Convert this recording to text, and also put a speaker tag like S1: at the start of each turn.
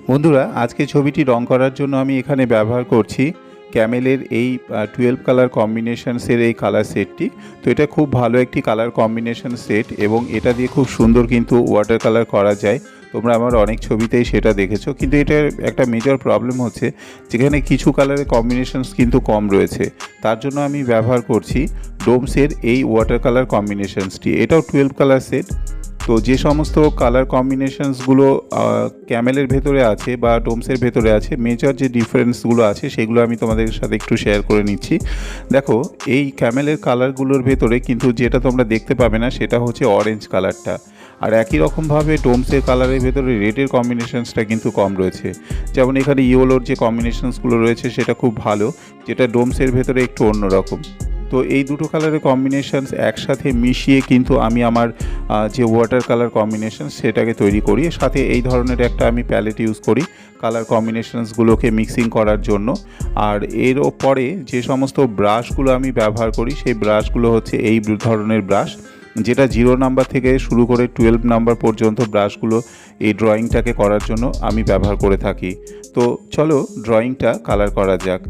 S1: বন্ধুরা, আজকে ছবিটি রং করার জন্য আমি এখানে ব্যবহার করছি ক্যামেলের এই 12 কালার কম্বিনেশনসের এই কালার সেটটি। তো এটা খুব ভালো একটি কালার কম্বিনেশন সেট এবং এটা দিয়ে খুব সুন্দর কিন্তু ওয়াটার কালার করা যায়। তোমরা আমার অনেক ছবিতেই সেটা দেখেছো, কিন্তু এটার একটা মেজর প্রবলেম হচ্ছে যেখানে কিছু কালারের কম্বিনেশনস কিন্তু কম রয়েছে। তার জন্য আমি ব্যবহার করছি ডোমসের এই ওয়াটার কালার কম্বিনেশনসটি। এটাও 12 কালার সেট। তো যে সমস্ত কালার কম্বিনেশনসগুলো ক্যামেলের ভেতরে আছে বা ডোমসের ভেতরে আছে, মেজর যে ডিফারেন্সগুলো আছে সেগুলো আমি তোমাদের সাথে একটু শেয়ার করে নিচ্ছি। দেখো, এই ক্যামেলের কালারগুলোর ভেতরে কিন্তু যেটা তোমরা দেখতে পাবে না সেটা হচ্ছে অরেঞ্জ কালারটা। আর একই রকমভাবে ডোমসের কালারের ভেতরে রেডের কম্বিনেশনসটা কিন্তু কম রয়েছে। যেমন এখানে ইয়েলোর যে কম্বিনেশনসগুলো রয়েছে সেটা খুব ভালো, যেটা ডোমসের ভেতরে একটু অন্যরকম। তো এই দুটো কালারের কম্বিনেশনস একসাথে মিশিয়ে কিন্তু আমি আমার যে ওয়াটার কালার কম্বিনেশন সেটাকে তৈরি করি। সাথে এই ধরনের একটা আমি প্যালেট ইউজ করি কালার কম্বিনেশনসগুলোকে মিক্সিং করার জন্য। আর এর পরে যে সমস্ত ব্রাশগুলো আমি ব্যবহার করি সেই ব্রাশগুলো হচ্ছে এই ধরনের ব্রাশ, যেটা 0 নাম্বার থেকে শুরু করে 12 নাম্বার পর্যন্ত ব্রাশগুলো এই ড্রয়িংটাকে করার জন্য আমি ব্যবহার করে থাকি। তো চলো ড্রয়িংটা কালার করা যাক।